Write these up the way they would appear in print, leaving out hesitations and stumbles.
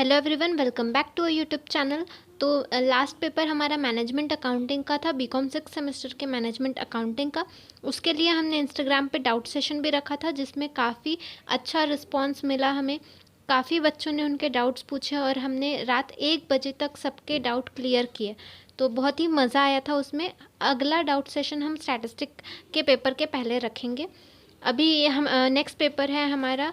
Hello everyone, welcome back to YouTube channel. तो last paper हमारा management accounting का था, बीकॉम 6 सेमेस्टर के मैनेजमेंट अकाउंटिंग का। उसके लिए हमने इंस्टाग्राम पे डाउट सेशन भी रखा था, जिसमें काफ़ी अच्छा रिस्पांस मिला हमें। काफ़ी बच्चों ने उनके डाउट्स पूछे और हमने रात 1 बजे तक सबके डाउट क्लियर किए। तो बहुत ही मज़ा आया था उसमें। अगला डाउट सेशन हम स्टैटिस्टिक के पेपर के पहले रखेंगे। अभी हम नेक्स्ट पेपर है हमारा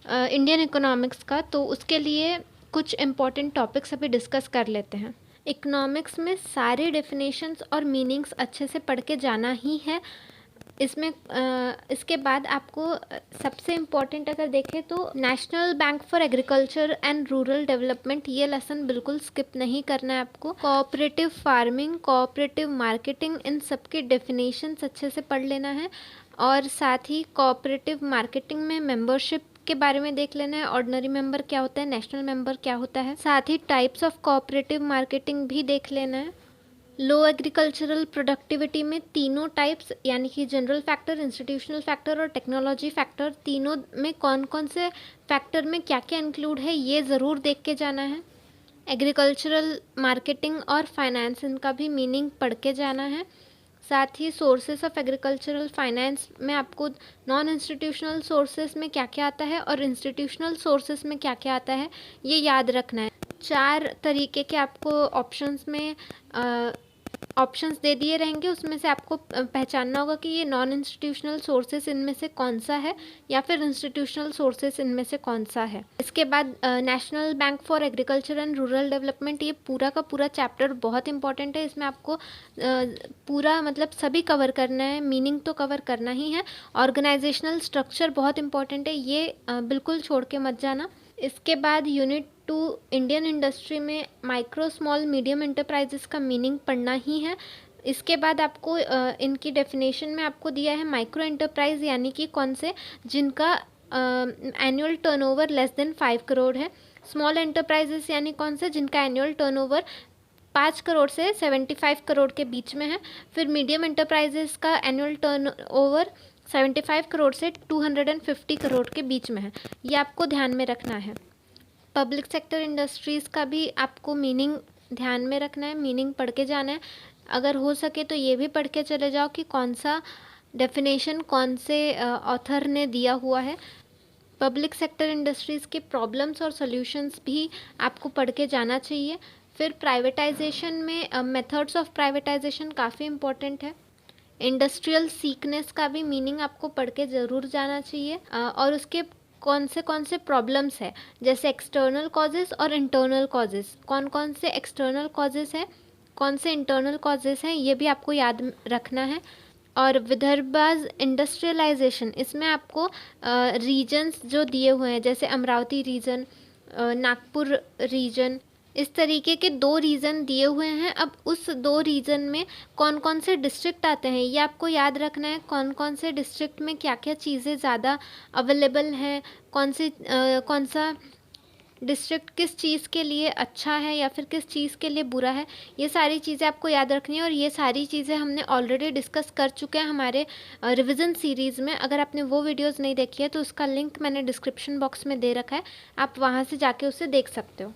इंडियन इकोनॉमिक्स का, तो उसके लिए कुछ इम्पॉर्टेंट टॉपिक्स अभी डिस्कस कर लेते हैं। इकोनॉमिक्स में सारे डेफिनेशंस और मीनिंग्स अच्छे से पढ़ के जाना ही है। इसमें इसके बाद आपको सबसे इम्पॉर्टेंट अगर देखें तो national bank for agriculture and rural development, ये लेसन बिल्कुल स्किप नहीं करना है आपको। कोऑपरेटिव फार्मिंग, कोऑपरेटिव मार्केटिंग, इन सब के डेफिनेशंस अच्छे से पढ़ लेना है। और साथ ही कोऑपरेटिव मार्केटिंग में मेंबरशिप के बारे में देख लेना है। ऑर्डिनरी मेंबर क्या होता है, नेशनल मेंबर क्या होता है। साथ ही टाइप्स ऑफ कोऑपरेटिव मार्केटिंग भी देख लेना है। लो एग्रीकल्चरल प्रोडक्टिविटी में तीनों टाइप्स, यानी कि जनरल फैक्टर, इंस्टीट्यूशनल फैक्टर और टेक्नोलॉजी फैक्टर, तीनों में कौन कौन से फैक्टर में क्या क्या इंक्लूड है, ये ज़रूर देख के जाना है। एग्रीकल्चरल मार्केटिंग और फाइनेंस, इनका भी मीनिंग पढ़ के जाना है। साथ ही सोर्सेस ऑफ एग्रीकल्चरल फाइनेंस में आपको नॉन इंस्टीट्यूशनल सोर्सेस में क्या क्या आता है और इंस्टीट्यूशनल सोर्सेस में क्या क्या आता है, ये याद रखना है। 4 तरीके के आपको ऑप्शंस में ऑप्शंस दे दिए रहेंगे, उसमें से आपको पहचानना होगा कि ये नॉन इंस्टीट्यूशनल सोर्सेस इनमें से कौन सा है या फिर इंस्टीट्यूशनल सोर्सेस इनमें से कौन सा है। इसके बाद national bank for agriculture and rural development, ये पूरा का पूरा चैप्टर बहुत इंपॉर्टेंट है। इसमें आपको पूरा मतलब सभी कवर करना है, मीनिंग तो कवर करना ही है। ऑर्गेनाइजेशनल स्ट्रक्चर बहुत इंपॉर्टेंट है, ये बिल्कुल छोड़ के मत जाना। इसके बाद यूनिट 2 इंडियन इंडस्ट्री में माइक्रो स्मॉल मीडियम एंटरप्राइजेस का मीनिंग पढ़ना ही है। इसके बाद आपको इनकी डेफिनेशन में आपको दिया है माइक्रो एंटरप्राइज यानी कि कौन से जिनका annual turnover less than 5 crore है। स्मॉल एंटरप्राइजेस यानी कौन से जिनका एनुअल टर्नओवर 5 करोड़ से 75 करोड़ के बीच में है। फिर मीडियम एंटरप्राइजेस का एनुअल टर्नओवर 75 करोड़ से 250 करोड़ के बीच में है, ये आपको ध्यान में रखना है। पब्लिक सेक्टर इंडस्ट्रीज़ का भी आपको मीनिंग ध्यान में रखना है, मीनिंग पढ़ के जाना है। अगर हो सके तो ये भी पढ़ के चले जाओ कि कौन सा डेफिनेशन कौन से ऑथर ने दिया हुआ है। पब्लिक सेक्टर इंडस्ट्रीज़ के प्रॉब्लम्स और सॉल्यूशंस भी आपको पढ़ के जाना चाहिए। फिर प्राइवेटाइजेशन में मेथड्स ऑफ प्राइवेटाइजेशन काफ़ी इम्पोर्टेंट है। इंडस्ट्रियल सीकनेस का भी मीनिंग आपको पढ़ के ज़रूर जाना चाहिए। और उसके कौन से प्रॉब्लम्स है, जैसे एक्सटर्नल कॉजेज़ और इंटरनल कॉजेज़, कौन कौन से एक्सटर्नल कॉजेज़ हैं, कौन से इंटरनल कॉजेज़ हैं, ये भी आपको याद रखना है। और विदर्भाज इंडस्ट्रियलाइजेशन, इसमें आपको रीजन्स जो दिए हुए हैं, जैसे अमरावती रीजन, नागपुर रीजन, इस तरीके के 2 रीजन दिए हुए हैं। अब उस 2 रीजन में कौन कौन से डिस्ट्रिक्ट आते हैं, ये आपको याद रखना है। कौन कौन से डिस्ट्रिक्ट में क्या क्या चीज़ें ज़्यादा अवेलेबल हैं, कौन सा डिस्ट्रिक्ट किस चीज़ के लिए अच्छा है या फिर किस चीज़ के लिए बुरा है, ये सारी चीज़ें आपको याद रखनी है। और ये सारी चीज़ें हमने ऑलरेडी डिस्कस कर चुके हैं हमारे रिवीजन सीरीज़ में। अगर आपने वो वीडियोस नहीं देखी है तो उसका लिंक मैंने डिस्क्रिप्शन बॉक्स में दे रखा है, आप वहाँ से जाके उसे देख सकते हो।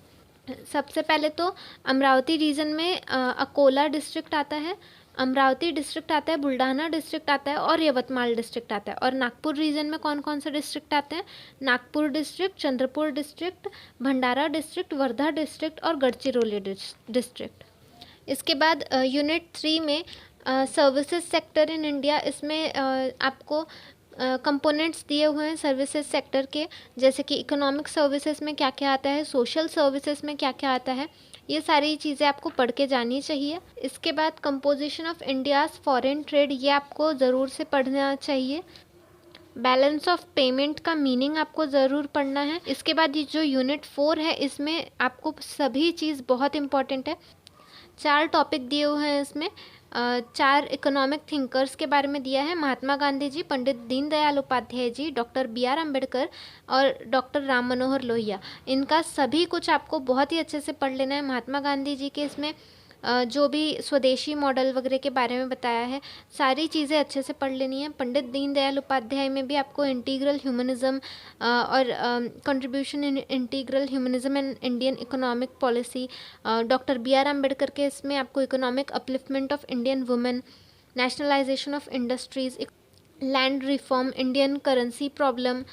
सबसे पहले तो अमरावती रीजन में अकोला डिस्ट्रिक्ट आता है, अमरावती डिस्ट्रिक्ट आता है, बुल्ढाना डिस्ट्रिक्ट आता है और यवतमाल डिस्ट्रिक्ट आता है। और नागपुर रीजन में कौन कौन से डिस्ट्रिक्ट आते हैं, नागपुर डिस्ट्रिक्ट, चंद्रपुर डिस्ट्रिक्ट, भंडारा डिस्ट्रिक्ट, वर्धा डिस्ट्रिक्ट और गढ़चिरौली डिस्ट्रिक्ट। इसके बाद यूनिट 3 में सर्विसेज सेक्टर इन इंडिया, इसमें आपको कंपोनेंट्स दिए हुए हैं सर्विसेज सेक्टर के, जैसे कि इकोनॉमिक सर्विसेज में क्या क्या आता है, सोशल सर्विसेज में क्या क्या आता है, ये सारी चीज़ें आपको पढ़ के जानी चाहिए। इसके बाद composition of India's foreign trade, ये आपको ज़रूर से पढ़ना चाहिए। बैलेंस ऑफ पेमेंट का मीनिंग आपको ज़रूर पढ़ना है। इसके बाद ये जो यूनिट 4 है, इसमें आपको सभी चीज़ बहुत इंपॉर्टेंट है। 4 टॉपिक दिए हुए हैं इसमें। 4 इकोनॉमिक थिंकर्स के बारे में दिया है, महात्मा गांधी जी, पंडित दीनदयाल उपाध्याय जी, डॉक्टर BR अम्बेडकर और डॉक्टर राम मनोहर लोहिया। इनका सभी कुछ आपको बहुत ही अच्छे से पढ़ लेना है। महात्मा गांधी जी के इसमें जो भी स्वदेशी मॉडल वगैरह के बारे में बताया है, सारी चीज़ें अच्छे से पढ़ लेनी है। पंडित दीनदयाल उपाध्याय में भी आपको इंटीग्रल ह्यूमनिज़्म और contribution in integral humanism and Indian economic policy, doctor B R Ambedkar के इसमें आपको economic upliftment of Indian women, nationalisation of industries, land reform, Indian currency problem,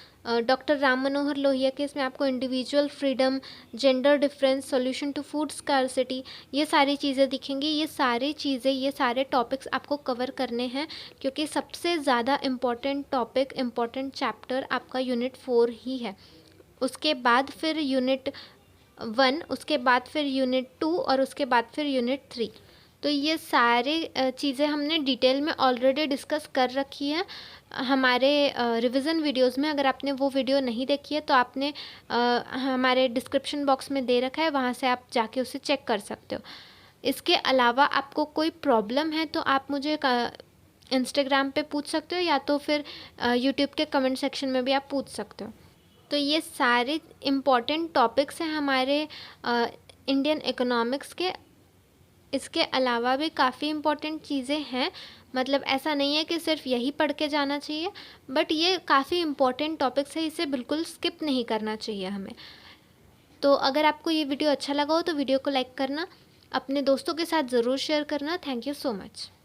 doctor Ram Manohar Lohia के इसमें आपको individual freedom, gender difference, solution to food scarcity, ये सारी चीज़ें दिखेंगी। ये सारी चीज़ें, ये सारे टॉपिक्स आपको कवर करने हैं, क्योंकि सबसे ज़्यादा इम्पॉर्टेंट टॉपिक, इम्पॉर्टेंट चैप्टर आपका यूनिट 4 ही है। उसके बाद फिर यूनिट 1, उसके बाद फिर यूनिट 2 और उसके बाद फिर यूनिट 3। तो ये सारे चीज़ें हमने डिटेल में ऑलरेडी डिस्कस कर रखी है हमारे रिवीजन वीडियोस में। अगर आपने वो वीडियो नहीं देखी है तो आपने हमारे डिस्क्रिप्शन बॉक्स में दे रखा है, वहाँ से आप जाके उसे चेक कर सकते हो। इसके अलावा आपको कोई प्रॉब्लम है तो आप मुझे इंस्टाग्राम पे पूछ सकते हो, या तो फिर यूट्यूब के कमेंट सेक्शन में भी आप पूछ सकते हो। तो ये सारे इम्पॉर्टेंट टॉपिक्स हैं हमारे इंडियन इकोनॉमिक्स के। इसके अलावा भी काफ़ी इम्पॉर्टेंट चीज़ें हैं, मतलब ऐसा नहीं है कि सिर्फ यही पढ़ के जाना चाहिए, बट ये काफ़ी इम्पॉर्टेंट टॉपिक्स है, इसे बिल्कुल स्किप नहीं करना चाहिए हमें। तो अगर आपको ये वीडियो अच्छा लगा हो तो वीडियो को लाइक करना, अपने दोस्तों के साथ ज़रूर शेयर करना। Thank you so much.